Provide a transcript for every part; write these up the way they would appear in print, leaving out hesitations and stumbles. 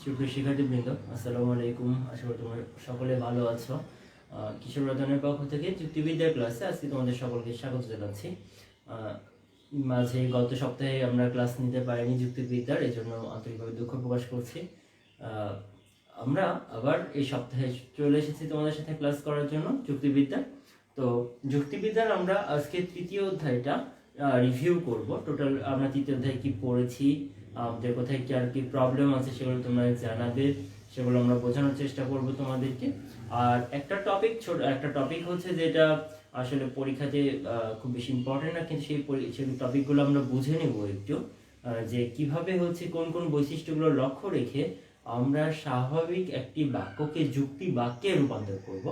সুপ্রিয় শিক্ষার্থীবৃন্দ, আসসালামু আলাইকুম। আশা করি তোমরা সকলে ভালো আছো। কিশোর রতনের পক্ষ থেকে যুক্তিবিদ্যার ক্লাসে আজকে তোমাদের সকলকে স্বাগত জানাচ্ছি। মাঝে গত সপ্তাহে আমরা ক্লাস নিতে পারিনি যুক্তিবিদ্যার, এই জন্য আন্তরিকভাবে দুঃখ প্রকাশ করছি। আমরা আবার এই সপ্তাহে চলে এসেছি তোমাদের সাথে ক্লাস করার জন্য যুক্তিবিদ্যা। তো যুক্তিবিদ্যার আমরা আজকে তৃতীয় অধ্যায়টা রিভিউ করব। টোটাল আমরা তৃতীয় অধ্যায় কি পড়েছি, আমাদের কোথায় কি আর কি প্রবলেম আছে সেগুলো তোমরা জানাবে, সেগুলো আমরা বোঝানোর চেষ্টা করব তোমাদেরকে। আর একটা টপিক হচ্ছে যেটা আসলে পরীক্ষাতে খুব বেশি ইম্পর্টেন্ট না, কিন্তু সেই টপিকগুলো আমরা বুঝে নেব একটু, যে কিভাবে হচ্ছে কোন কোন বৈশিষ্ট্যগুলো লক্ষ্য রেখে আমরা স্বাভাবিক একটি বাক্যকে যুক্তি বাক্যে রূপান্তর করব,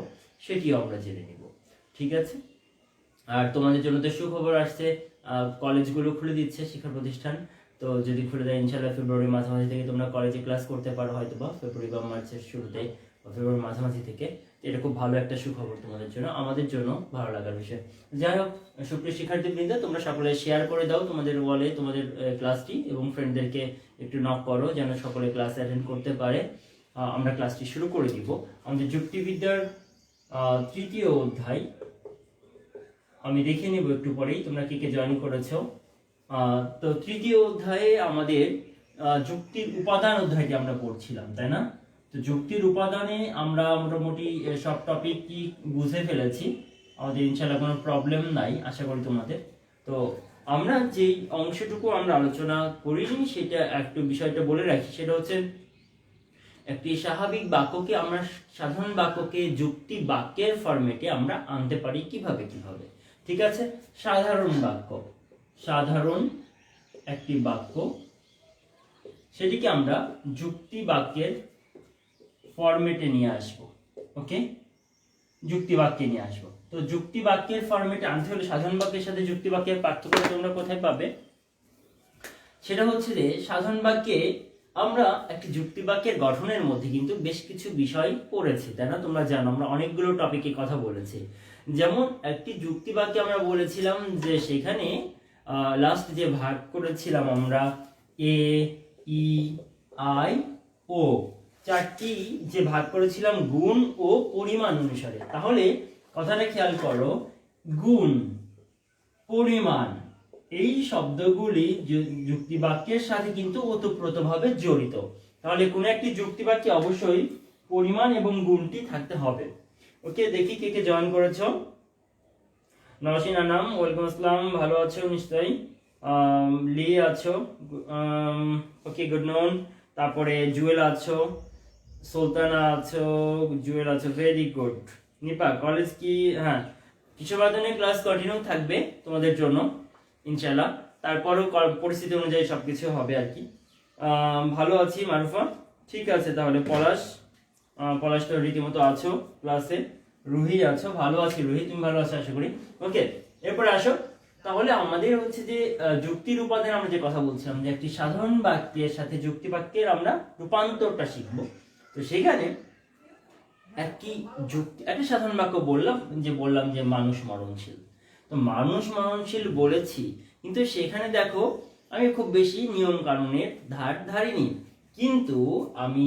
সেটিও আমরা জেনে নিব। ঠিক আছে? আর তোমাদের জন্য তো সুখবর আসছে, কলেজগুলো খুলে দিচ্ছে, শিক্ষা প্রতিষ্ঠান। তো যদি খুলে দেয় ইনশাআল্লাহ ফেব্রুয়ারির মাঝামাঝি থেকে তোমরা কলেজে ক্লাস করতে পারো, হয়তো বা ফেব্রুয়ারি বা মার্চের শুরুতে বা ফেব্রুয়ারির মাঝামাঝি থেকে। এটা খুব ভালো একটা সুখবর তোমাদের জন্য, আমাদের জন্য ভালো লাগার বিষয়। যাই হোক, সুপ্রিয় শিক্ষার্থীবৃন্দ, তোমরা সকলে শেয়ার করে দাও তোমাদের ওয়ালে তোমাদের ক্লাসটি, এবং ফ্রেন্ডদেরকে একটু নক করো যেন সকলে ক্লাস অ্যাটেন্ড করতে পারে। আমরা ক্লাসটি শুরু করে দিব। আমাদের যুক্তিবিদ্যার তৃতীয় অধ্যায় আমি দেখে নেব একটু পরেই তোমরা কে কে জয়েন করেছো। তো তৃতীয় অধ্যায়ে আমাদের যুক্তির উপাদান অধ্যায়টি আমরা পড়ছিলাম, তাই না? তো যুক্তির উপাদানে আমরা মোটামুটি সব টপিক কি বুঝে ফেলেছি, আমাদের ইনশাআল্লাহ কোনো প্রবলেম নাই আশা করি তোমাদের। তো আমরা যেই অংশটুকু আমরা আলোচনা করিনি সেটা একটু বিষয়টা বলে রাখি, সেটা হচ্ছে একটি স্বাভাবিক বাক্যকে আমরা সাধারণ বাক্যকে যুক্তি বাক্যের ফরম্যাটে আমরা আনতে পারি কিভাবে। ঠিক আছে? সাধারণ একটি বাক্য, সেটিকে আমরা যুক্তি বাক্যের ফরম্যাটে নিয়ে আসব। ওকে, যুক্তি বাক্যে নিয়ে আসব। তো যুক্তি বাক্যের ফরম্যাটে আনতে হলে সাধারণ বাক্যের সাথে যুক্তি বাক্যের পার্থক্য তোমরা কোথায় পাবে? সেটা হচ্ছে যে সাধারণ বাক্যে আমরা একটি যুক্তি বাক্যের গঠনের মধ্যে কিন্তু বেশ কিছু বিষয় পড়েছি, তাই না? তোমরা জানো আমরা অনেকগুলো টপিকে কথা বলেছি। যেমন একটি যুক্তি বাক্যে আমরা বলেছিলাম যে সেখানে লাস্ট যে ভাগ করেছিলাম আমরা এ, ই, আই, ও, চারটি যে ভাগ করেছিলাম গুণ ও পরিমাণ অনুসারে। তাহলে কথাটা খেয়াল করো, গুণ, পরিমাণ, এই শব্দগুলি যুক্তি বাক্যের সাথে কিন্তু ওতপ্রোতভাবে জড়িত। তাহলে কোন একটি যুক্তি বাক্যে অবশ্যই পরিমাণ এবং গুণটি থাকতে হবে। ওকে, দেখি কে কে জয়েন করেছো। নওশিন আনাম, ওয়েলকাম আসসালাম, ভালো আছো নিশ্চয়ই। লি আছো, ওকে, গুড নন। তারপরে জুয়েল আছো, সুলতানা আছো, জুয়েল আছো, ভেরি গুড। নিপা, কলেজ কি? হ্যাঁ, কিশোরবাদনের ক্লাস কন্টিনিউ থাকবে তোমাদের জন্য ইনশাআল্লাহ, তারপরও পরিস্থিতি অনুযায়ী সবকিছু হবে আর কি। ভালো আছি মারুফা, ঠিক আছে। তাহলে পলাশ তো রীতিমতো আছো ক্লাসে। রুহি আছো, ভালো আছি রুহি, তুমি ভালো আছো আশা করি। ওকে, এরপরে আসো। তাহলে আমাদের হচ্ছে যে যুক্তির উপাদান আমরা যে কথা বলছিলাম, যে একটি সাধারণ বাক্যের সাথে যুক্তি বাক্যের আমরা রূপান্তরটা শিখবো। তো সেখানে একটা সাধারণ বাক্য বললাম যে মানুষ মরণশীল। তো মানুষ মরণশীল বলেছি, কিন্তু সেখানে দেখো আমি খুব বেশি নিয়ম কানুনের ধার ধারিনি, কিন্তু আমি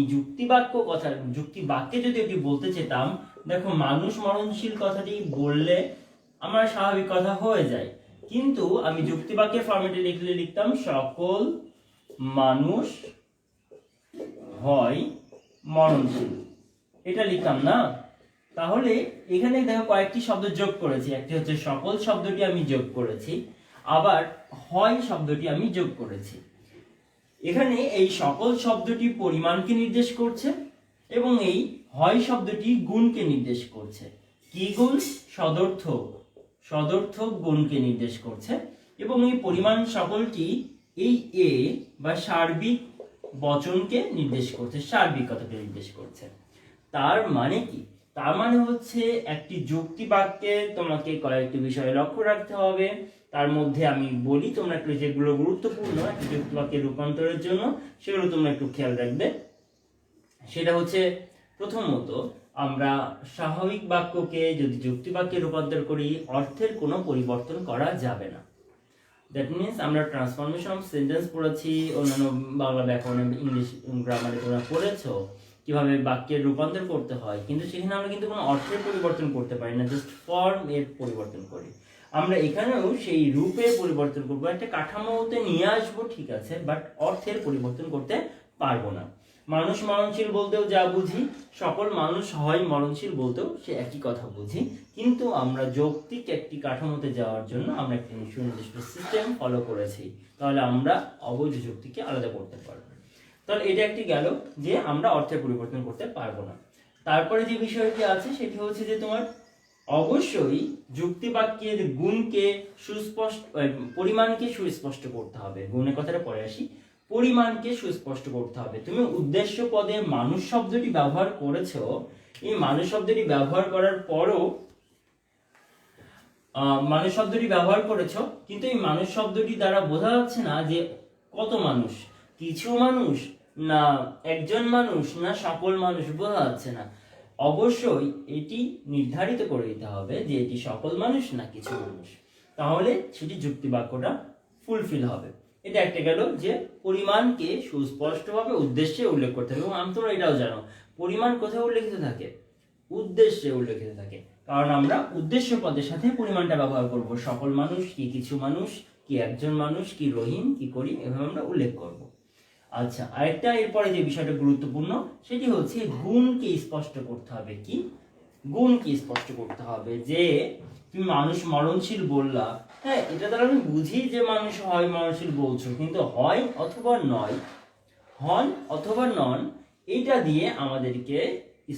যুক্তি বাক্যে যদি এটি বলতে চেতাম, দেখো মানুষ মরণশীল কথাটি বললে আমার স্বাভাবিক কথা হয়ে যায়, কিন্তু আমি যুক্তি বাক্যের ফরম্যাটে লিখতাম সকল মানুষ হয় মরণশীল, এটা লিখতাম না। তাহলে এখানে দেখো কয়েকটি শব্দ যোগ করেছি, একটি হচ্ছে সকল শব্দটি আমি যোগ করেছি, আবার হয় শব্দটি আমি যোগ করেছি। এখানে এই সকল শব্দটি পরিমাণকে নির্দেশ করছে এবং এই হয় শব্দটি গুণকে নির্দেশ করছে। কি গুণ? সদর্থক গুণকে নির্দেশ করছে। এবং এই পরিমাণ সকলটি এই এ বা সার্বিক বচনকে নির্দেশ করছে, সার্বিকতাকে নির্দেশ করছে। তার মানে কি? তার মানে হচ্ছে একটি যুক্তি বাক্যে তোমাকে কয়েকটি বিষয় লক্ষ্য রাখতে হবে। তার মধ্যে আমি বলি তোমরা একটু যেগুলো গুরুত্বপূর্ণ একটি যুক্তি বাক্যে রূপান্তরের জন্য, সেগুলো তোমরা একটু খেয়াল রাখবে। সেটা হচ্ছে প্রথমত, আমরা স্বাভাবিক বাক্যকে যদি যুক্তি বাক্যে রূপান্তর করি, অর্থের কোনো পরিবর্তন করা যাবে না। দ্যাট মিনস আমরা ট্রান্সফরমেশন অফ সেন্টেন্স পড়েছি, অন্যান্য বাংলা ব্যাকরণে, ইংলিশ গ্রামারে তোমরা পড়েছো কিভাবে বাক্যের রূপান্তর করতে হয়, কিন্তু সেখানে আমরা কিন্তু কোনো অর্থের পরিবর্তন করতে পারি না, জাস্ট ফর্ম এর পরিবর্তন করি। আমরা এখানেও সেই রূপের পরিবর্তন করবো, একটা কাঠামোতে নিয়ে আসবো, ঠিক আছে, বাট অর্থের পরিবর্তন করতে পারবো না। মানুষ মরণশীল বলতেও যা বুঝি, সকল মানুষ হয় মরণশীল বলতেও সে একই কথা বুঝি, কিন্তু আমরা যৌক্তিক একটি কাঠামোতে যাওয়ার জন্য আমরা একটি সুনির্দিষ্ট সিস্টেম ফলো করেছি, তাহলে আমরা অবৈধ যুক্তিকে আলাদা করতে পারবো। তাহলে এটা একটি গেল যে আমরা অর্থের পরিবর্তন করতে পারবো না। তারপরে যে বিষয়টি আছে সেটি হচ্ছে যে তোমার অবশ্যই যুক্তিবাক্যের গুণকে সুস্পষ্ট, পরিমাণকে সুস্পষ্ট করতে হবে। গুণের কথাটা পরে আসি, পরিমাণকে সুস্পষ্ট করতে হবে। তুমি উদ্দেশ্য পদে মানুষ শব্দটি ব্যবহার করেছো, এই মানুষ শব্দটি ব্যবহার করার পরও মানুষ শব্দটি ব্যবহার করেছো, কিন্তু এই মানুষ শব্দটি দ্বারা বোঝা যাচ্ছে না যে কত মানুষ, কিছু মানুষ না একজন মানুষ না সকল মানুষ, বোঝা যাচ্ছে না। অবশ্যই এটি নির্ধারিত করে দিতে হবে যে এটি সকল মানুষ না কিছু মানুষ, তাহলে সেটি যুক্তি বাক্যটা ফুলফিল হবে। এটা একটা গেল যে পরিমাণকে সুস্পষ্টভাবে উদ্দেশ্যে উল্লেখ করতে হবে। এবং আমি তোমরা এটাও জানো, পরিমাণ কোথায় উল্লেখিত থাকে? উদ্দেশ্যে উল্লেখিত থাকে, কারণ আমরা উদ্দেশ্য পদের সাথে পরিমাণটা ব্যবহার করব। সকল মানুষ কি কিছু মানুষ কি একজন মানুষ কি রহিম কি করিম, এভাবে আমরা উল্লেখ করব। আচ্ছা, আরেকটা এরপরে যে বিষয়টা গুরুত্বপূর্ণ সেটি হচ্ছে গুণকে স্পষ্ট করতে হবে। কি গুণকে স্পষ্ট করতে হবে? যে তুমি মানুষ মরণশীল বললা, হ্যাঁ এটা দ্বারা আমি বুঝি যে মানুষ হয় মরণশীল বলছো, কিন্তু হয় অথবা নয়, হন অথবা নন, এটা দিয়ে আমাদেরকে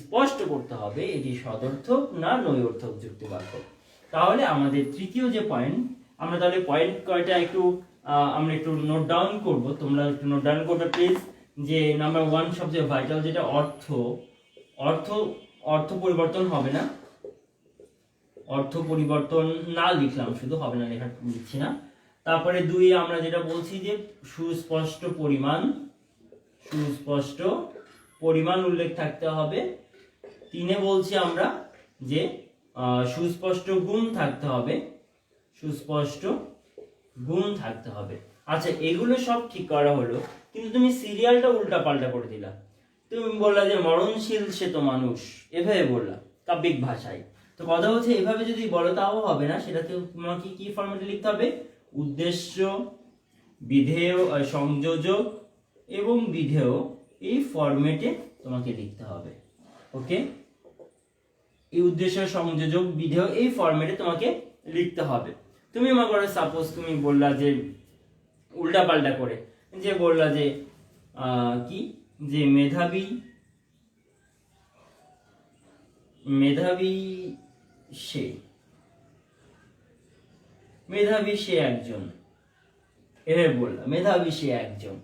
স্পষ্ট করতে হবে এটি সদর্থক না নৈর্থক যুক্তিবাক্য। তাহলে আমাদের তৃতীয় যে পয়েন্ট, আমরা তাহলে পয়েন্ট কয়টা একটু আমরা একটু নোট ডাউন করব, তোমরা একটু নোট ডাউন করবে প্লিজ। যে নাম্বার 1 সবচেয়ে ভাইটাল যেটা অর্থ, অর্থ অর্থ পরিবর্তন হবে না, অর্থ পরিবর্তন না লিখলাম, শুধু হবে না লেখা লিখছি না। তারপরে 2 আমরা যেটা বলছি যে সুস্পষ্ট পরিমাণ, সুস্পষ্ট পরিমাণ উল্লেখ থাকতে হবে। 3 বলছি আমরা যে সুস্পষ্ট গুণ থাকতে হবে, সুস্পষ্ট গুণ থাকতে হবে। আচ্ছা, এগুলো সব ঠিক করা হলো, কিন্তু তুমি সিরিয়ালটা উল্টা পাল্টা করে দিলা। তুমি বললা যে মরণশীল সে তো মানুষ, এভাবে বললা কাব্যিক ভাষায়। তো কথা হচ্ছে এভাবে যদি বলো তাও হবে না, সেটাকে তোমাকে কি ফরম্যাটে লিখতে হবে? উদ্দেশ্য, বিধেয়, সংযোজক এবং বিধেয়, এই ফরম্যাটে তোমাকে লিখতে হবে। ওকে, এই উদ্দেশ্য সংযোজক বিধেয় এই ফরম্যাটে তোমাকে লিখতে হবে। তুমি মনে করো সাপোজ তুমি বললা যে উল্টা পাল্টা করে, যে বললা যে কি যে মেধাবী, মেধাবী সে, মেধাবী সে একজন, এভাবে বললা মেধাবী সে একজন,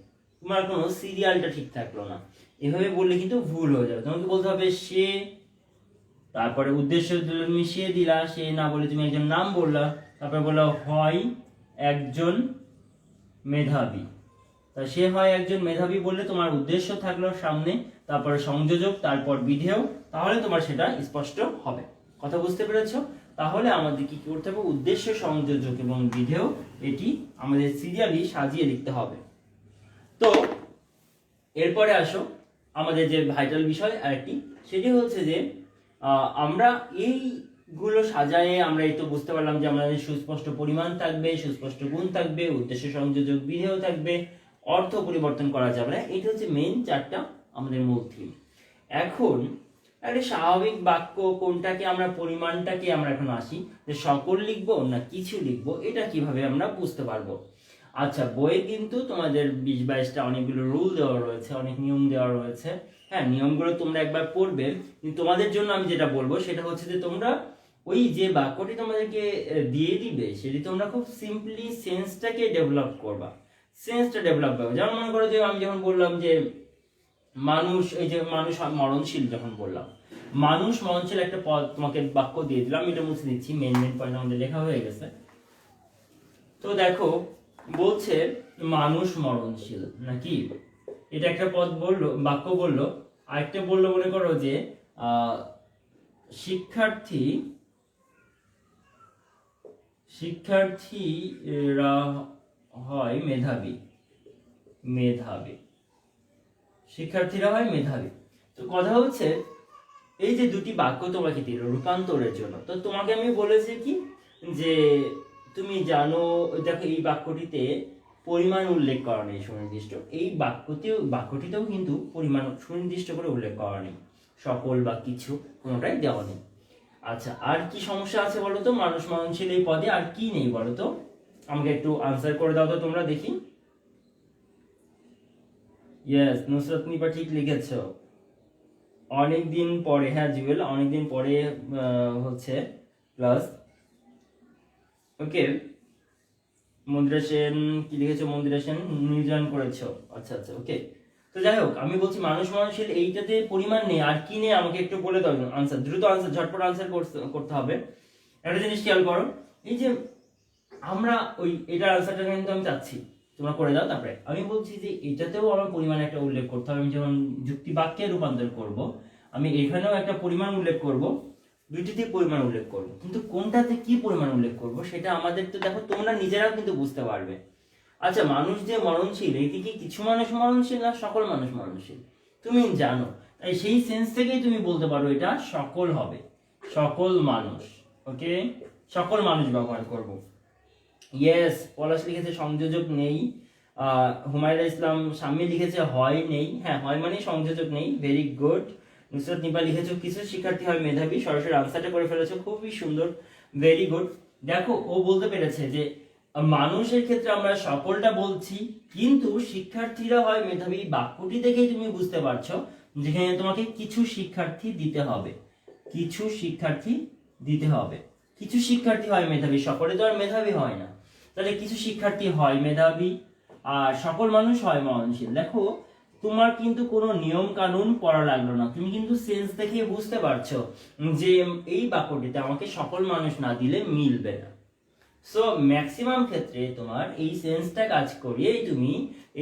তোমার কোনো সিরিয়ালটা ঠিক থাকলো না। এভাবে বললে কিন্তু ভুল হয়ে যাবে। তোমাকে বলতে হবে সে, তারপরে উদ্দেশ্য মিশিয়ে দিলা, সে না বলে তুমি একজন নাম বললা, তারপরে বললা হয় একজন মেধাবী। তা সে হয় একজন মেধাবী বললে তোমার উদ্দেশ্য থাকলো সামনে, তারপরে সংযোজক, তারপর বিধেয়, তাহলে তোমার সেটা স্পষ্ট হবে। কথা বুঝতে পেরেছো? তাহলে আমাদের কি করতে হবে? উদ্দেশ্য, সংযোজক এবং বিধেয় এটি আমাদের সিরিয়ালি সাজিয়ে লিখতে হবে। তো এরপরে আসো আমাদের যে ভাইটাল বিষয় আরেকটি, সেটি হচ্ছে যে আমরা এইগুলো সাজায়ে আমরা এই তো বুঝতে পারলাম যে আমাদের সুস্পষ্ট পরিমাণ থাকবে, সুস্পষ্ট গুণ থাকবে, উদ্দেশ্য সংযোজক বিধেয় থাকবে, অর্থ পরিবর্তন করা যাবে না। এটা হচ্ছে মেইন 4টা আমাদের মূল থিম। এখন একটা স্বাভাবিক বাক্য কোনটাকে আমরা, পরিমাণটাকে আমরা এখন আসি যে সকল লিখবো না কিছু লিখবো, এটা কিভাবে আমরা বুঝতে পারবো। আচ্ছা, বইয়ে কিন্তু তোমাদের 20-22টা অনেকগুলো রুল দেওয়া রয়েছে, অনেক নিয়ম দেওয়া রয়েছে। হ্যাঁ, নিয়মগুলো তোমরা একবার পড়বে, কিন্তু তোমাদের জন্য আমি যেটা বলবো সেটা হচ্ছে যে তোমরা ওই যে বাক্যটি তোমাদেরকে দিয়ে দিবে সেটি তোমরা খুব সিম্পলি সেন্সটাকে ডেভেলপ করবা, সেন্সটা ডেভেলপ করবে। যেমন মনে করো যে আমি যখন বললাম যে মানুষ, এই যে মানুষ মরণশীল, যখন বললাম মানুষ মরণশীল, একটা পদ তোমাকে বাক্য দিয়ে দিলাম, এটা মুছে দিচ্ছি, মেন পয়েন্ট আমাদের লেখা হয়ে গেছে। তো দেখো বলছে মানুষ মরণশীল নাকি, এটা একটা পদ বললো, বাক্য বললো। আরেকটা বললো মনে করো যে শিক্ষার্থীরা হয় মেধাবী, মেধাবী, শিক্ষার্থীরা হয় মেধাবী। তো কথা হচ্ছে এই যে দুটি বাক্য তোমাকে দিল রূপান্তরের জন্য, তো তোমাকে আমি বলেছি কি যে তুমি জানো, দেখো এই বাক্যটিতে পরিমাণ উল্লেখ করা নেই সুনির্দিষ্ট, এই বাক্যটিতেও কিন্তু পরিমাণ সুনির্দিষ্ট করে উল্লেখ করা নেই, সকল বা কিছু কোনোটাই দেওয়া নেই। আচ্ছা, আর কি সমস্যা আছে বলো তো মানুষ মননশীল এই পদে, আর কি নেই বলো তো, আমাকে একটু আনসার করে দাও তো তোমরা দেখি। ইয়েস, নুসরাত নিপা ঠিক লিখেছো, অনেকদিন পরে, হ্যাঁ জুয়েল অনেকদিন পরে হচ্ছে প্লাস। ওকে, মন্দিরা সেন কি লিখেছো, মন্দিরা সেন নির্ধারণ করেছো, আচ্ছা আচ্ছা ওকে। তো যাই হোক, আমি বলছি মানুষ মননশীল এইটাতে পরিমাণ নেই, আর কি নেই আমাকে একটু বলে দাও আনসার, দ্রুত আনসার, ঝটপট আনসার করতে হবে। একটা জিনিস খেয়াল করো, এই যে আমরা ওই এটার আনসারটা কিন্তু আমি চাচ্ছি তোমরা করে দাও, তারপরে আমি বলছি যে এটাতেও আমার পরিমাণ একটা উল্লেখ করতে হবে, আমি যখন যুক্তি বাক্যে রূপান্তর করব আমি এখানেও একটা পরিমাণ উল্লেখ করব, দুইটিতে পরিমাণ উল্লেখ করব, কিন্তু কোনটাতে কি পরিমাণ উল্লেখ করব সেটা আমাদের তো দেখো তোমরা নিজেরাও কিন্তু বুঝতে পারবে। আচ্ছা, মানুষ যে মরণশীল, এটি কি কিছু মানুষ মরণশীল না সকল মানুষ মরণশীল তুমি জানো, তাই সেই সেন্স থেকেই তুমি বলতে পারো এটা সকল হবে, সকল মানুষ। ওকে, সকল মানুষ ব্যবহার করব। ইয়েস, পলাশ লিখেছে সংযোজক নেই, হুমায়রা ইসলাম শাম্মী লিখেছে হয় নেই, হ্যাঁ হয় মানে সংযোজক নেই, ভেরি গুড। নুসরাত নিপা লিখেছো কিছু শিক্ষার্থী হয় মেধাবী, সরাসরি আনসারটা করে ফেলেছো, খুবই সুন্দর, ভেরি গুড। দেখো ও বলতে পেরেছে যে মানুষের ক্ষেত্রে আমরা সকলটা বলছি, কিন্তু শিক্ষার্থীরা হয় মেধাবী, বাক্যটি দেখেই তুমি বুঝতে পারছো যেখানে তোমাকে কিছু শিক্ষার্থী দিতে হবে, কিছু শিক্ষার্থী দিতে হবে, কিছু শিক্ষার্থী হয় মেধাবী, সকলে তো আর মেধাবী হয় না, তাহলে কিছু শিক্ষার্থী হয় মেধাবী আর সকল মানুষ হয় মননশীল। দেখো তোমার কিন্তু কোনো নিয়ম কানুন পড়া লাগলো না, তুমি কিন্তু সেন্স দেখে বুঝতে পারছো যে এই বাক্যটিতে আমাকে সকল মানুষ না দিলে মিলবে না। সো ম্যাক্সিমাম ক্ষেত্রে তোমার এই সেন্সটা কাজ করিয়েই তুমি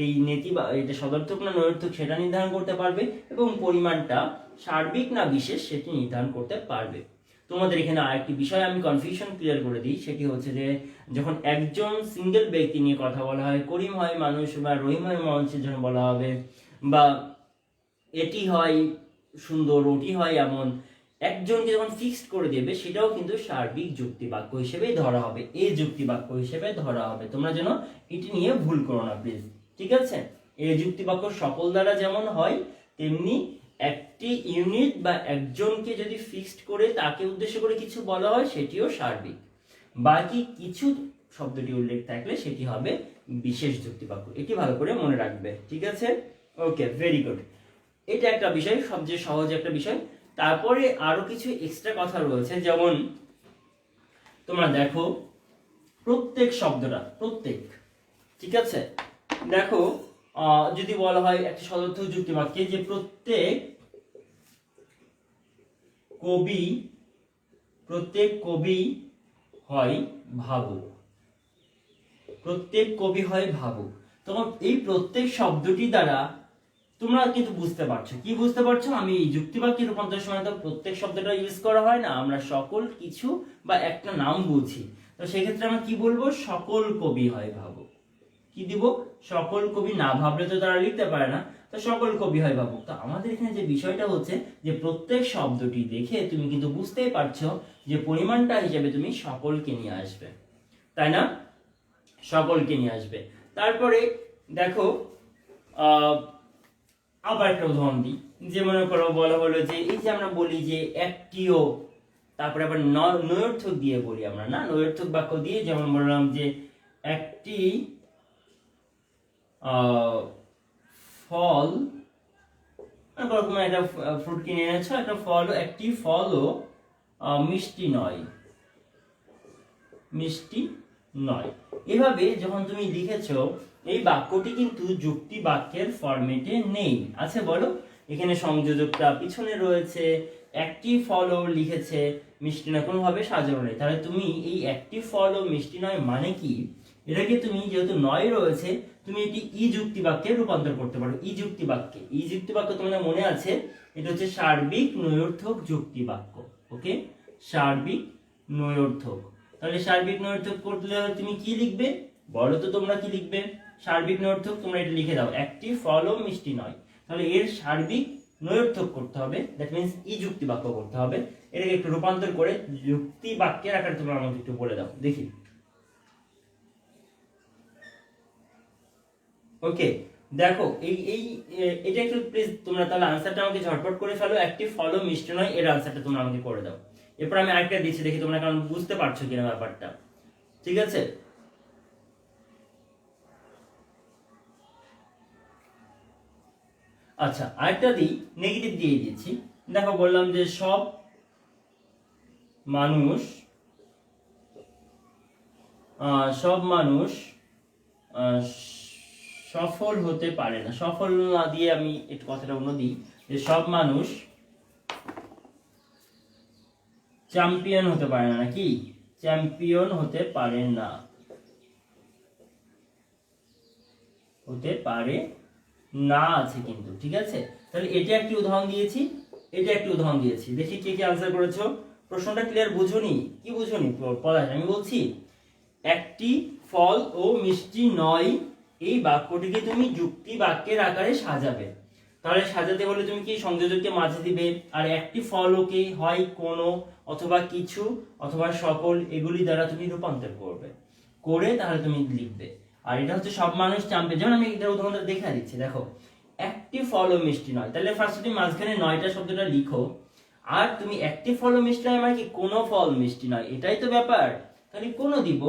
এই নেতি বা এটা সদর্থক না নৈর্থক সেটা নির্ধারণ করতে পারবে, এবং পরিমাণটা সার্বিক না বিশেষ সেটি নির্ধারণ করতে পারবে। তোমাদের এখানে আরেকটি বিষয় আমি কনফিউশন ক্লিয়ার করে দিই, সেটি হচ্ছে যে যখন একজন সিঙ্গেল ব্যক্তি নিয়ে কথা বলা হয়, করিম হয় মানুষ বা রহিম হয় মননশীল যখন বলা হবে, বা এটি হয় সুন্দর ওটি হয় এমন, একজনকে যখন ফিক্সড করে দেবে সেটাও কিন্তু সার্বিক যুক্তি বাক্য হিসেবেই ধরা হবে, এই যুক্তি বাক্য হিসেবে ধরা হবে, তোমরা যেন এটি নিয়ে ভুল করো না প্লিজ, ঠিক আছে। এই যুক্তি বাক্য সকল দ্বারা যেমন হয় তেমনি একটি ইউনিট বা একজনকে যদি ফিক্সড করে তাকে উদ্দেশ্য করে কিছু বলা হয় সেটিও সার্বিক, বাকি কিছু শব্দটি উল্লেখ থাকলে সেটি হবে বিশেষ যুক্তি বাক্য, এটি ভালো করে মনে রাখবে, ঠিক আছে। ওকে, ভেরি গুড, এটা একটা বিষয়, সবচেয়ে সহজ একটা বিষয়। তারপরে আরো কিছু এক্সট্রা কথা রয়েছে, যেমন তোমরা দেখো প্রত্যেক শব্দটা, প্রত্যেক, ঠিক আছে, দেখো যদি বলা হয় একটা সদর্থক যুক্তি বাক্যে যে প্রত্যেক কবি হয় ভাবুক, প্রত্যেক কবি হয় ভাবুক, তোমার এই প্রত্যেক শব্দটি দ্বারা তোমরা কিন্তু বুঝতে পারছো, কি বুঝতে পারছো, আমি যুক্তি বাক্যে রূপান্তরের সময় তো প্রত্যেক শব্দটা ইউজ করা হয় না, আমরা সকল কিছু বা একটা নাম বুঝি, তো সেক্ষেত্রে আমরা কি বলবো, সকল কবি হয় ভাবুক, কি দিব, সকল কবি, না ভাবলে তো তারা লিখতে পারে না, তো সকল কবি হয় ভাবুক। তো আমাদের এখানে যে বিষয়টা হচ্ছে যে প্রত্যেক শব্দটি দেখে তুমি কিন্তু বুঝতেই পারছো যে পরিমাণটা হিসেবে তুমি সকলকে নিয়ে আসবে, তাই না, সকলকে নিয়ে আসবে। তারপরে দেখো আবার একটা উদাহরণ দিই, যে মনে করো বলা হলো যে এই যে আমরা বলি যে একটিও, তারপরে আবার নৈর্থক দিয়ে বলি আমরা, না নৈর্থক বাক্য দিয়ে, যেমন বললাম যে একটি ফল, একটা ফ্রুট কিনে এনেছো, একটা ফল, একটি ফলও মিষ্টি নয়, মিষ্টি নয়, এভাবে যখন তুমি লিখেছো এই বাক্যটি কিন্তু যুক্তি বাক্যের ফরম্যাটে নেই, আছে বলো, এখানে সংযোজকটা পিছনে রয়েছে, একটি ফলও লিখেছে মিষ্টি নয়, কোনোভাবে সাজানো নেই, তাহলে তুমি এই একটি ফলও মিষ্টি নয় মানে কি, এটাকে তুমি যেহেতু নয় রয়েছে তুমি এটি ই যুক্তি বাক্যে রূপান্তর করতে পারো, ই যুক্তি বাক্যে, ই যুক্তি বাক্য তোমাদের মনে আছে এটা হচ্ছে সার্বিক নৈর্থক যুক্তি বাক্য, ওকে, সার্বিক নৈর্থক, তাহলে সার্বিক নৈর্থক করলে তুমি কি লিখবে, বলো তো তোমরা কি লিখবে? সার্বিক নৈর্থক তোমরা এটা লিখে দাও, একটি ফলও মিষ্টি নয়। তাহলে এর সার্বিক নৈর্থক করতে হবে, দ্যাট মিন্স ই যুক্তি বাক্য করতে হবে। এটাকে একটু রূপান্তর করে যুক্তি বাক্যের আকারে তোমরা আমাকে একটু বলে দাও দেখি। ওকে, দেখো এটা একটু প্লিজ তোমরা তাহলে আনসারটা আমাকে ঝটপট করে ফেলো। একটি ফলও মিষ্টি নয়, এর আনসারটা তোমরা আমাকে করে দাও। এরপর আমি আরেকটা দিচ্ছি, দেখি তোমরা কারণ বুঝতে পারছো কিনা ব্যাপারটা। ঠিক আছে, আচ্ছা আরেকটা দিই, নেগেটিভ দিয়ে দিয়েছি। দেখো বললাম যে সব মানুষ সফল হতে পারে না। সফল না দিয়ে আমি একটু কথাটা অন্য দিই, যে সব মানুষ চ্যাম্পিয়ন হতে পারে না, নাকি চ্যাম্পিয়ন হতে পারে না, হতে পারে না আছে কিন্তু। ঠিক আছে, তাহলে এটা একটি উদাহরণ দিয়েছি, এটা একটি উদাহরণ দিয়েছি। দেখি কে কে আনসার করেছো। প্রশ্নটা ক্লিয়ার বুঝুনি? কি বুঝুনি পলাশ? আমি বলছি একটি ফল ও মিষ্টি নয়, এই বাক্যটিকে তুমি যুক্তি বাক্যের আকারে সাজাবে। তাহলে সাজাতে হলে তুমি কি সংযোজককে মাঝে দিবে, আর একটি ফলকে হয় কোনো অথবা কিছু অথবা সকল এগুলি দ্বারা তুমি রূপান্তর করবে, করে তাহলে তুমি লিখবে। আর এটা হচ্ছে সব মানুষ চ্যাম্পিয়ন। যেমন আমি এটা উদাহরণটা দেখা দিচ্ছি, দেখো একটি ফলও মিষ্টি নয়, তাহলে ফার্স্ট তুমি মাঝখানে নয়টা শব্দটা লিখো। আর তুমি একটি ফলও মিষ্টি নয় মানে কি কোনো ফল মিষ্টি নয়, এটাই তো ব্যাপার। তাহলে কোনো দিব,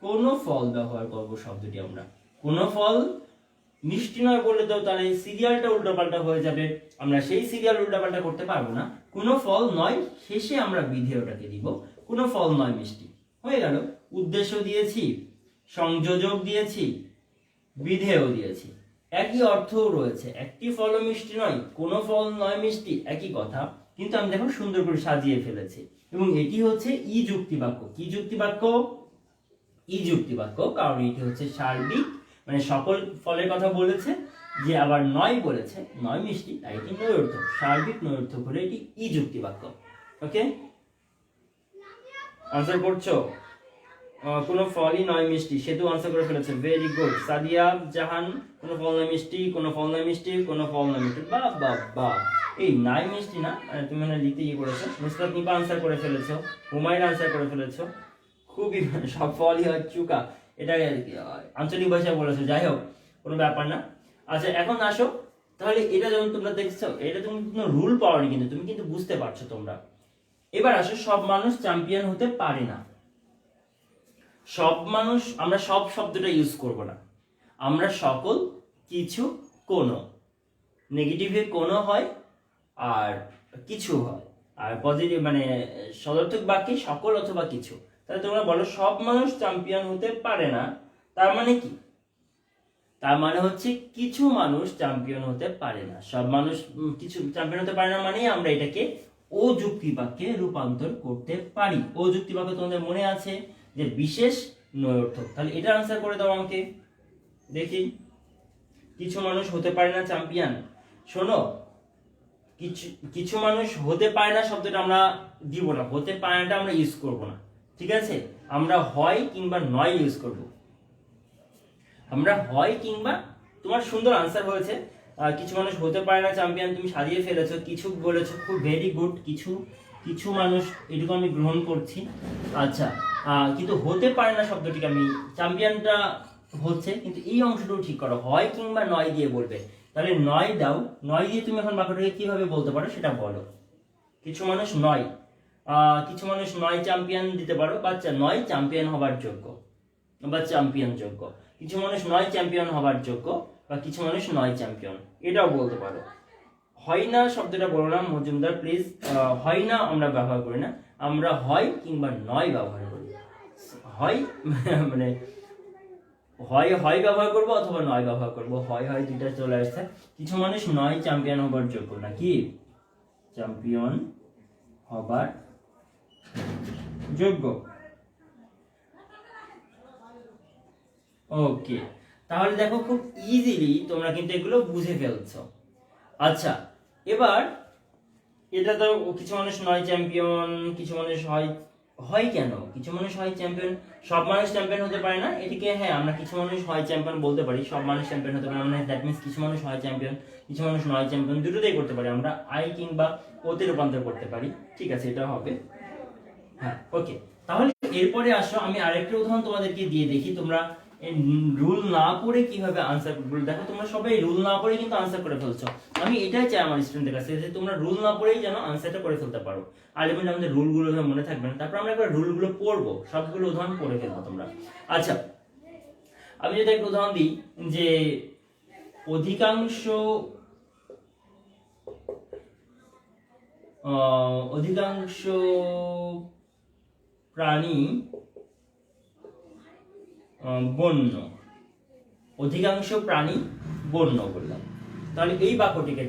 কোনো ফল ব্যবহার করব শব্দটি আমরা। কোনো ফল মিষ্টি নয় বললে তো তাহলে সিরিয়ালটা উল্টাপাল্টা হয়ে যাবে, আমরা সেই সিরিয়াল উল্টাপাল্টা করতে পারবো না। কোনো ফল নয় শেষে আমরা বিধেয়টাকে দিব, কোনো ফল নয় মিষ্টি। হয়ে গেল, উদ্দেশ্য দিয়েছি, সংযোজক দিয়েছি, বিধেয় দিয়েছি, একই অর্থও রয়েছে। একটি ফলও মিষ্টি নয়, কোনো ফল নয় মিষ্টি, একই কথা, কিন্তু আমি দেখো সুন্দর করে সাজিয়ে ফেলেছি। এবং এটি হচ্ছে ই যুক্তি বাক্য। কি যুক্তি বাক্য? ই যুক্তি বাক্য, কারণ এটি হচ্ছে সার্বিক, মানে সকল ফলের কথা বলেছে, যে আবার নয় বলেছে, নয় মিষ্টি, তাই এটি নৈর্থক, সার্বিক নৈর্থক হলে এটি ই যুক্তি বাক্য। ওকে, আনসার করছো? কোনো ফলই নয় মিষ্টি, সে তো আনসার করে ফেলেছে, ভেরি গুড। সাদিয়া জাহান, কোনো ফল নয় মিষ্টি, কোনো ফল নয় মিষ্টি, কোনো ফল নয় মিষ্টি, বাহ বাহ বাহ। এই নাই মিষ্টি না, তুমি মানে লিখতে ইয়ে করেছো। নুসরাত নিপা আনসার করে ফেলেছো, হুমায়ুন আনসার করে ফেলেছো, খুবই সব ফলই হয় চুকা, এটা আঞ্চলিক ভাষায় বলেছো, যাই হোক কোনো ব্যাপার না। আচ্ছা এখন আসো, তাহলে এটা যেমন তোমরা দেখছো, এটা তুমি কোনো রুল পাওনি, কিন্তু তুমি কিন্তু বুঝতে পারছো তোমরা। এবার আসো, সব মানুষ চ্যাম্পিয়ন হতে পারে না। সব মানুষ, আমরা সব শব্দটা ইউজ করব না, আমরা সকল, কিছু, কোনো। নেগেটিভে কোনো হয় আর কিছু হয়, আর পজিটিভ মানে সদর্থক বাক্যে সকল অথবা কিছু। তাহলে তোমরা বলো সব মানুষ চ্যাম্পিয়ন হতে পারে না, তার মানে কি? তার মানে হচ্ছে কিছু মানুষ চ্যাম্পিয়ন হতে পারে না। সব মানুষ কিছু চ্যাম্পিয়ন হতে পারে না মানে আমরা এটাকে ও যুক্তি বাক্যে রূপান্তর করতে পারি। ও যুক্তি বাক্য তোমাদের মনে আছে যে বিশেষ নৈর্থক। তাহলে এটা আনসার করে দাও আমাকে দেখি। কিছু মানুষ হতে পারে না চ্যাম্পিয়ন। শোনো, কিছু মানুষ হতে পারে না শব্দটা আমরা দিব না, হতে পারে নাটা আমরা ইউজ করব না। ঠিক আছে, আমরা হয় কিংবা নয় ইউজ করব। আমরা হয় কিংবা, তোমার সুন্দর আনসার হয়েছে। কিছু মানুষ হতে পারে না চ্যাম্পিয়ন, তুমি সাজিয়ে ফেলেছো, কিছু বলেছো, খুব ভেরি গুড। কিছু মানুষ, এটুকু আমি গ্রহণ করছি। আচ্ছা, কিন্তু হতে পারে না শব্দটিকে আমি, চ্যাম্পিয়নটা হচ্ছে, কিন্তু এই অংশটাও ঠিক করো, হয় কিংবা নয় দিয়ে বলবে। তাহলে নয় দাও, নয় দিয়ে তুমি এখন বাক্যটাকে কিভাবে বলতে পারো সেটা বলো। কিছু মানুষ নয়, কিছু মানুষ নয় চ্যাম্পিয়ন দিতে পারো, বাচ্চা নয় চ্যাম্পিয়ন হবার যোগ্য বা চ্যাম্পিয়ন যোগ্য। কিছু মানুষ নয় চ্যাম্পিয়ন হবার যোগ্য, বা কিছু মানুষ নয় চ্যাম্পিয়ন, এটাও বলতে পারো। হয় না শব্দটা বলো না মজুমদার প্লিজ, হয় না আমরা ব্যবহার করি না, আমরা হয় কিংবা নয় ব্যবহার করি। হয় মানে হয় হয় ব্যবহার করবো অথবা নয় ব্যবহার করবো, হয় হয় দুইটা চলে আসছে। কিছু মানুষ নয় চ্যাম্পিয়ন হবার যোগ্য, নাকি চ্যাম্পিয়ন হবার যোগ্য। ওকে, তাহলে দেখো খুব ইজিলি তোমরা কিন্তু এগুলো বুঝে ফেলছো। আচ্ছা, এবার এটা তো কিছু মানুষ নয় চ্যাম্পিয়ন, কিছু মানুষ হয় হয় কেন? কিছু মানুষ হয় চ্যাম্পিয়ন, সব মানুষ চ্যাম্পিয়ন হতে পারে না। এটিকে হ্যাঁ আমরা কিছু মানুষ হয় চ্যাম্পিয়ন বলতে পারি, সব মানুষ চ্যাম্পিয়ন হতে পারে না। দ্যাট মিনস কিছু মানুষ হয় চ্যাম্পিয়ন, কিছু মানুষ নয় চ্যাম্পিয়ন, দুটোতেই করতে পারি আমরা, আই কিংবা ওতে রূপান্তর করতে পারি। ঠিক আছে, এটা হবে। হ্যাঁ, ওকে। তাহলে এরপরে আসো আমি আরেকটা উদাহরণ তোমাদেরকে দিয়ে দেখি তোমরা রুল না পড়ে কিভাবে আনসার করবে। দেখো তোমরা সবাই রুল না পড়ে কিন্তু আনসার করে ফেলছো। আমি এটাই চাই আমার স্টুডেন্টদের কাছে, যে তোমরা রুল না পড়েই যেন আনসারটা করে ফেলতে পারো। আলটিমেটলি আমাদের রুলগুলো মনে থাকবে না, তারপর আমরা একবার রুলগুলো পড়বো, সবগুলো উদাহরণ পড়ে ফেলবো তোমরা। আচ্ছা, আমি যদি একটা উদাহরণ দিই যে অধিকাংশ প্রাণী বন্য, অধিকাংশ প্রাণী বন্য বললাম। তাহলে এই বাক্যটিকে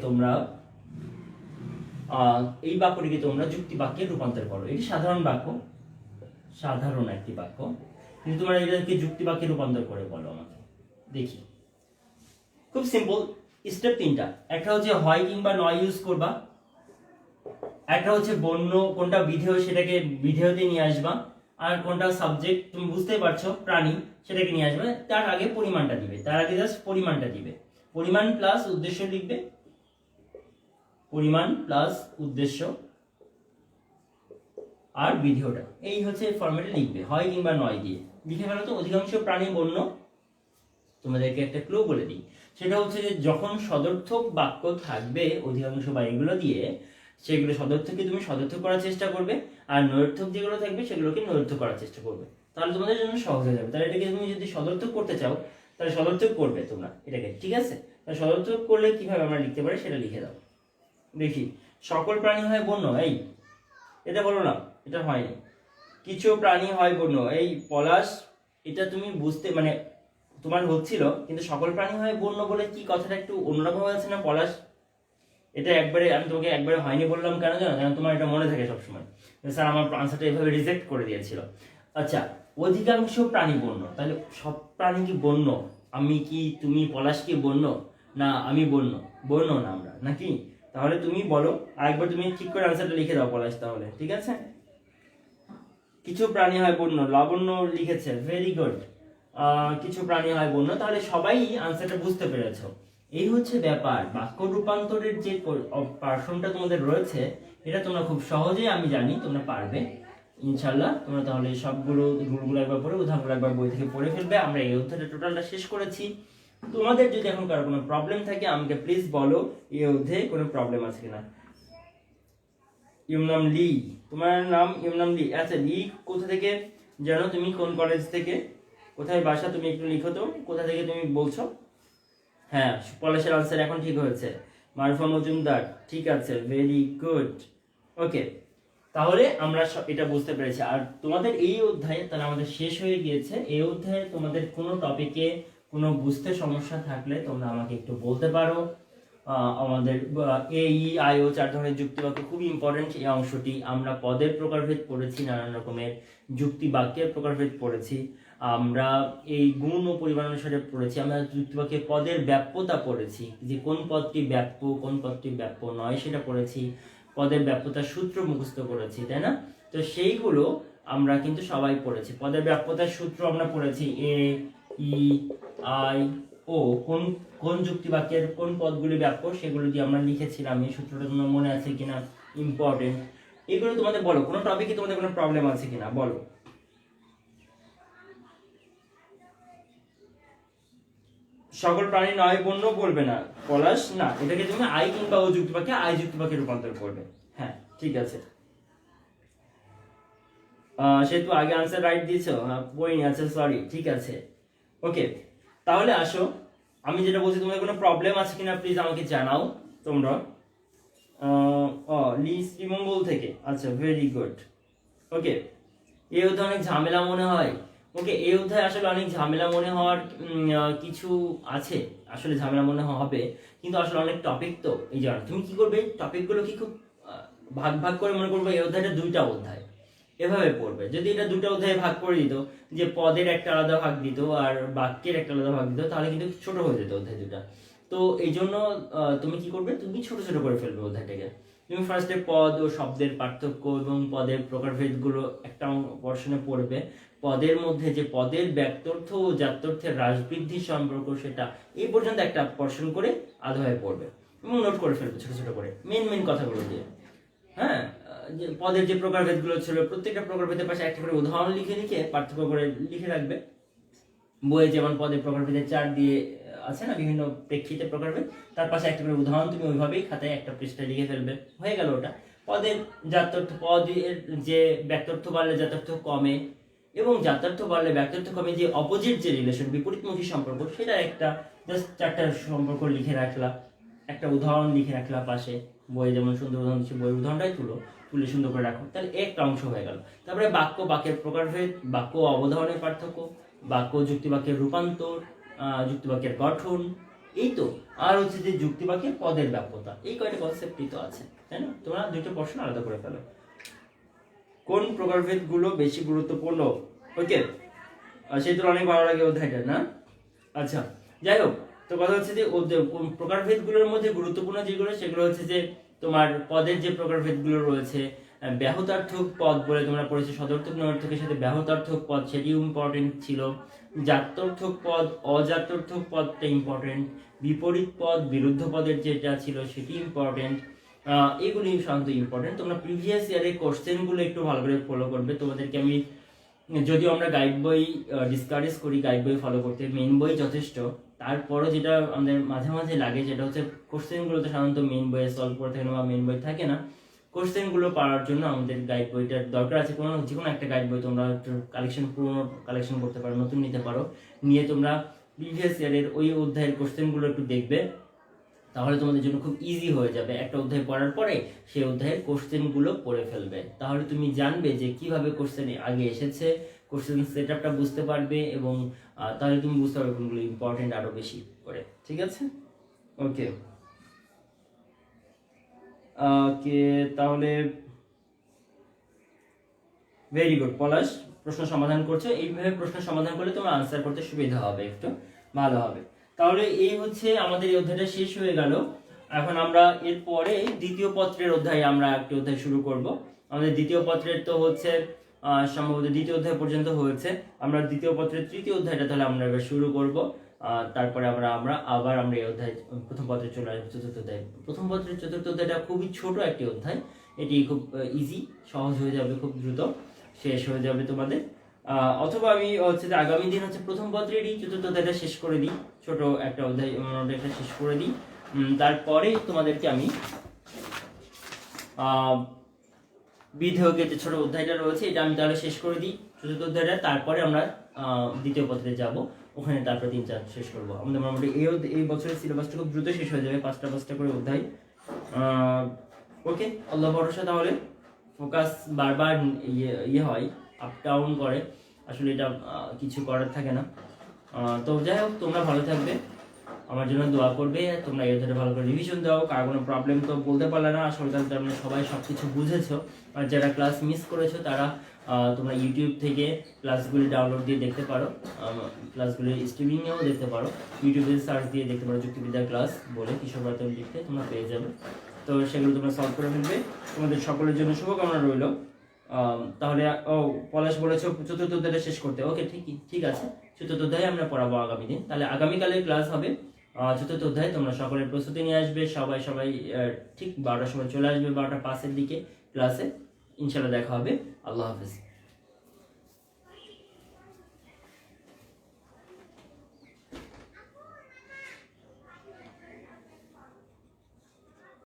তোমরা যুক্তি বাক্যে রূপান্তর করো। এটি সাধারণ বাক্য, সাধারণ একটি বাক্য, কিন্তু তোমরা এটাকে যুক্তি বাক্যে রূপান্তর করে বলো আমাকে দেখি। খুব সিম্পল, স্টেপ 3টা। একটা হচ্ছে হয় কিংবা নয় ইউজ করবা, একটা হচ্ছে বন্য, কোনটা বিধেয় সেটাকে বিধেয়তে নিয়ে আসবা, আর কোনটা সাবজেক্ট তুমি বুঝতেই পারছো প্রাণী সেটাকে নিয়ে আসবে। তার আগে পরিমাণটা দিবে, তার আগে জাস্ট পরিমাণটা দিবে, পরিমাণ প্লাস উদ্দেশ্য লিখবে, পরিমাণ প্লাস উদ্দেশ্য আর বিধেয়টা, এই হচ্ছে ফরম্যাটে লিখবে হয় কিংবা নয় দিয়ে। লিখে ফেলো তো। অধিকাংশ প্রাণী বন্য, তোমাদেরকে একটা ক্লু বলে দিই, সেটা হচ্ছে যে যখন সদর্থক বাক্য থাকবে অধিকাংশ বা এগুলো দিয়ে, সেগুলো সদর্থককে তুমি সদর্থক করার চেষ্টা করবে, আর নৈর্থক যেগুলো থাকবে সেগুলোকে নৈর্থক করার চেষ্টা করবে। তাহলে তোমাদের জন্য সহজ হয়ে যাবে। তাহলে এটাকে তুমি যদি সদর্থক করতে চাও তাহলে সদর্থক করবে তোমরা এটাকে, ঠিক আছে? তাহলে সদর্থক করলে কিভাবে আমরা লিখতে পারি সেটা লিখে দাও দেখি। সকল প্রাণী হয় বন্য, এই এটা বলো না, এটা হয়নি। কিছু প্রাণী হয় বন্য, এই পলাশ, এটা তুমি বুঝতে মানে তোমার হচ্ছিল, কিন্তু সকল প্রাণী হয় বন্য বলে কি কথাটা একটু অন্যরকম হয়েছে না পলাশ? এটা একবারে আমি তোমাকে একবারে হয়নি বললাম কেন জানো? কারণ তোমার এটা মনে থাকে সবসময়, স্যার আমার আনসারটা এভাবে রিজেক্ট করে দিয়েছিল। আচ্ছা, অধিকাংশ প্রাণী বন্য, তাহলে সব প্রাণী কি বন্য? আমি কি, তুমি, পলাশ কি বন্য? না, আমি বন্য, বন্য না আমরা, নাকি? তাহলে তুমি বলো আরেকবার, তুমি ঠিক করে আনসারটা লিখে দাও পলাশ, তাহলে ঠিক আছে। কিছু প্রাণী হয় বন্য, লাবণ্য লিখেছে, ভেরি গুড। কিছু প্রাণী হয় বন্য, তাহলে সবাই আনসারটা বুঝতে পেরেছো। এই হচ্ছে ব্যাপার। বাক্য রূপান্তরের যে পার্সনটা তোমাদের রয়েছে, এটা তোমরা খুব সহজেই, আমি জানি তোমরা পারবে ইনশাল্লাহ। তোমরা তাহলে সবগুলো রুলগুলো একবার পড়ে, উদাহরণগুলো একবার বই থেকে পড়ে ফেলবে। আমরা এই অধ্যায়টা টোটালটা শেষ করেছি। তোমাদের যদি এখন কারো কোনো প্রবলেম থাকে আমাকে প্লিজ বলো, এই অধ্যায়ে কোনো প্রবলেম আছে কিনা। ইমনাম লি, তোমার নাম ইমনাম লি। আচ্ছা, লি কোথা থেকে জানো তুমি? কোন কলেজ থেকে, কোথায় বাসা? তুমি একটু লিখো তো, কোথা থেকে তুমি বলছো? হ্যাঁ, পলাশের আনসার এখন ঠিক হয়েছে, মারুফা মজুমদার। ঠিক আছে, ভেরি গুড। ওকে, তাহলে আমরা এটা বুঝতে পেরেছি। আর তোমাদের এই অধ্যায়ে তাহলে আমাদের শেষ হয়ে গিয়েছে। এই অধ্যায়ে তোমাদের কোনো টপিকে কোনো বুঝতে সমস্যা থাকলে তোমরা আমাকে একটু বলতে পারো। আমাদের AEIO 4 ধরনের যুক্তি বাক্য খুব ইম্পর্টেন্ট। এই অংশটি আমরা পদের প্রকারভেদ পড়েছি, নানান রকমের যুক্তি বাক্যের প্রকারভেদ পড়েছি, আমরা এই গুণ ও পরিমাণ অনুসারে পড়েছি, আমরা যুক্তি বাক্যে পদের ব্যাপ্যতা পড়েছি, যে কোন পদটি ব্যাপ্য কোন পদটি ব্যাপ্য নয় সেটা পড়েছি, পদের ব্যাপ্যতার সূত্র মুখস্থ করেছি, তাই না? তো সেইগুলো আমরা কিন্তু সবাই পড়েছি। পদের ব্যাপ্যতার সূত্র আমরা পড়েছি, AEIO, কোন কোন যুক্তি বাক্যের কোন পদগুলি ব্যাপ্য সেগুলো দিয়ে আমরা লিখেছিলাম। এই সূত্রটা তোমার মনে আছে কিনা, ইম্পর্টেন্ট। এগুলো তোমাদের বলো, কোনো টপিকে তোমাদের কোনো প্রবলেম আছে কিনা বলো। সকল প্রাণী নয় বন্য বলবে না পলাশ, না, এটাকে তুমি আই কিংবা ও যুক্তি বাক্যে, আই যুক্তি বাক্যে রূপান্তর করবে। হ্যাঁ, ঠিক আছে। সেহেতু আগে আনসার রাইট দিয়েছো, বইনি, আচ্ছা সরি, ঠিক আছে। ওকে, তাহলে আসো, আমি যেটা বলছি, তোমাদের কোনো প্রবলেম আছে কিনা প্লিজ আমাকে জানাও তোমরা। লি শ্রীমঙ্গল থেকে, আচ্ছা ভেরি গুড। ওকে, এই অধ্যায় অনেক ঝামেলা মনে হয়। ওকে, এই অধ্যায় আসলে অনেক ঝামেলা মনে হওয়ার কিছু আছে, আসলে ঝামেলা মনে হবে, কিন্তু আসলে অনেক টপিক তো, এই জন্য তুমি কি করবে, টপিকগুলো কি খুব ভাগ ভাগ করে মনে করবে এই অধ্যায়টা 2টা অধ্যায়, এভাবে পড়বে। যদি এটা 2টা অধ্যায়ে ভাগ করে দিত, যে পদের একটা আলাদা ভাগ দিত আর বাক্যের একটা আলাদা ভাগ দিত, তাহলে কিন্তু ছোট হয়ে যেত অধ্যায় 2টা। তো এই জন্য তুমি কি করবে, তুমি ছোট ছোট করে ফেলবে অধ্যায়টাকে। তুমি ফার্স্টে পদ ও শব্দের পার্থক্য এবং পদের প্রকারভেদগুলো একটা পর্শনে পড়বে। পদের মধ্যে যে পদের ব্যক্তর্থ ও জাত্যর্থের হ্রাস বৃদ্ধির সম্পর্ক সেটা এই পর্যন্ত একটা পর্শন করে আধোয়ায় পড়বে এবং নোট করে ফেলবে ছোট ছোট করে মেন কথাগুলো দিয়ে। হ্যাঁ, যে পদের যে প্রকারভেদগুলো ছিল প্রত্যেকটা প্রকারভেদের পাশে একটা করে উদাহরণ লিখে পার্থক্য করে লিখে রাখবে। বইয়ে যেমন পদের প্রকারভেদের চার্ট দিয়ে আছে না বিভিন্ন প্রেক্ষিতে প্রকারভেদ, তার পাশে একটা করে উদাহরণ তুমি ওইভাবেই খাতায় একটা পৃষ্ঠায় লিখে ফেলবে, হয়ে গেল ওটা। পদের জাত্যর্থ, পদের যে ব্যক্তর্থ বাড়লে জাত্যর্থ কমে এবং জাত্যর্থ বাড়লে ব্যক্তর্থ কমে, যে অপোজিট যে রিলেশন বিপরীতমুখী সম্পর্ক, সেটা একটা জাস্ট চারটা সম্পর্ক লিখে রাখলা, একটা উদাহরণ লিখে রাখলা পাশে। বইয়ে যেমন সুন্দর উদাহরণ দিচ্ছে বইয়ের উদাহরণটাই তুলে সুন্দর করে রাখো, তাহলে একটা অংশ হয়ে গেল। তারপরে বাক্যের প্রকারভেদ, বাক্য অবধারণের পার্থক্য, বাক্য যুক্তিবাক্যের রূপান্তর, যুক্তিবাক্যের গঠন, এই তো। আর হচ্ছে যে যুক্তিবাক্যের পদের ব্যাপ্যতা, এই কয়টা কনসেপ্টই তো আছে, তাই না? তোমরা দুটো প্রশ্ন আলাদা করে ফেলো। কোন প্রকারভেদ গুলো বেশি গুরুত্বপূর্ণ? ওকে, সেই তো অনেক ভালো লাগে অধ্যায়টা, না? আচ্ছা, যাই হোক, তো কথা হচ্ছে যে প্রকারভেদ গুলোর মধ্যে গুরুত্বপূর্ণ যেগুলো সেগুলো হচ্ছে যে তোমার পদের যে প্রকারভেদ গুলো রয়েছে, ব্যাহতার্থক পদ বলে তোমরা পড়েছো, সদর্থক নর্থকের সাথে ব্যাহতার্থক পদ, সেটি ইম্পর্টেন্ট ছিল। জাত্যর্থক পদ, অজাত্যর্থক পদটা ইম্পর্টেন্ট। বিপরীত পদ, বিরুদ্ধ পদের যেটা ছিল সেটি ইম্পর্টেন্ট। এগুলি সাধারণত ইম্পর্টেন্ট। তোমরা প্রিভিয়াস ইয়ারের কোশ্চেনগুলো একটু ভালো করে ফলো করবে। তোমাদেরকে আমি, যদিও আমরা গাইড বই ডিসকারেজ করি গাইড বই ফলো করতে, মেন বই যথেষ্ট, তারপরও যেটা আমাদের মাঝে মাঝে লাগে সেটা হচ্ছে কোশ্চেনগুলো তো সাধারণত মেন বইয়ে সলভ করে থাকে না বা মেন বই থাকে না। কোশ্চেনগুলো পাওয়ার জন্য আমাদের গাইড বইটার দরকার আছে। যে কোনো একটা গাইড বই তোমরা একটু পুরোনো কালেকশন করতে পারো, নতুন নিতে পারো, নিয়ে তোমরা প্রিভিয়াস ইয়ারের ওই অধ্যায়ের কোশ্চেনগুলো একটু দেখবে, তাহলে তোমাদের জন্য খুব ইজি হয়ে যাবে। একটা অধ্যায় পড়ার পরে সেই অধ্যায়ের কোশ্চেনগুলো পড়ে ফেলবে, তাহলে তুমি জানবে যে কিভাবে কোশ্চেন আগে এসেছে, কোশ্চেন সেটআপটা বুঝতে পারবে, এবং তাহলে তুমি বুঝতে পারবে কোনগুলো ইম্পর্টেন্ট আরো বেশি করে। ঠিক আছে? ওকে ওকে, তাহলে ভেরি গুড। পলাশ প্রশ্ন সমাধান করছো, এইভাবে প্রশ্ন সমাধান করলে তোমার আনসার করতে সুবিধা হবে, একটু ভালো হবে। তাহলে এই হচ্ছে আমাদের এই অধ্যায়টা শেষ হয়ে গেল। এখন আমরা এরপরে দ্বিতীয় পত্রের অধ্যায় আমরা একটি অধ্যায় শুরু করব। আমাদের দ্বিতীয় পত্রের তো হচ্ছে সম্ভবত দ্বিতীয় অধ্যায় পর্যন্ত হয়েছে, আমরা দ্বিতীয় পত্রের তৃতীয় অধ্যায়টা তাহলে আমরা এবার শুরু করব। তারপরে আমরা আবার এই অধ্যায় প্রথম পত্রে চলে আসবো, চতুর্থ অধ্যায়। প্রথম পত্রের চতুর্থ অধ্যায়টা খুবই ছোট একটি অধ্যায়, এটি খুব ইজি, সহজ হয়ে যাবে, খুব দ্রুত শেষ হয়ে যাবে তোমাদের। অথবা আমি হচ্ছে আগামী দিন হচ্ছে প্রথম পত্রেরই চতুর্থ অধ্যায়টা শেষ করে দিই, ছোট একটা অধ্যায় একটা শেষ করে দিই। তারপরে তোমাদেরকে আমি বিধেয়কের যে ছোট অধ্যায়টা রয়েছে এটা আমি তাহলে শেষ করে দিই, চতুর্থ অধ্যায়টা। তারপরে আমরা দ্বিতীয় পত্রে যাব, ওখানে তারপরে 3-4 শেষ করবো। আমাদের মোটামুটি এই বছরের সিলেবাসটা খুব দ্রুত শেষ হয়ে যাবে, 5টা করে অধ্যায়। ওকে, আল্লাহ ভরসা। তাহলে ফোকাস বারবার ইয়ে হয়, আপ ডাউন করে, আসলে এটা কিছু করার থাকে না। তো যাই হোক, তোমরা ভালো থাকবে, আমার জন্য দোয়া করবে, তোমরা এই অধ্যায়টা ভালো করে রিভিশন দাও। কার কোনো প্রবলেম তো বলতে পারলে না, আসলে তোমরা সবাই সব কিছু বুঝেছো। আর যারা ক্লাস মিস করেছো তারা তোমরা ইউটিউব থেকে ক্লাসগুলি ডাউনলোড দিয়ে দেখতে পারো, ক্লাসগুলি স্ট্রিমিংয়েও দেখতে পারো, ইউটিউবে সার্চ দিয়ে দেখতে পারো যুক্তিবিদ্যা ক্লাস বলে কিশোর বার্তন লিখতে তোমরা পেয়ে যাবে। তো সেগুলো তোমরা সলভ করে ফেলবে। তোমাদের সকলের জন্য শুভকামনা রইল। তাহলে পলাশ বলেছো চতুর্থ অধ্যায়টা শেষ করতে। ওকে, ঠিক আছে, চতুর্থ অধ্যায় আমরা পড়াবো আগামী দিন। তাহলে আগামীকালের ক্লাস হবে চতুর্থ অধ্যায়। তোমরা সকলের প্রস্তুতি নিয়ে আসবে, সবাই ঠিক 12টার সময় চলে আসবে, 12টা 5-এর দিকে ক্লাসে। ইনশাল্লাহ দেখা হবে। আল্লাহ হাফেজ।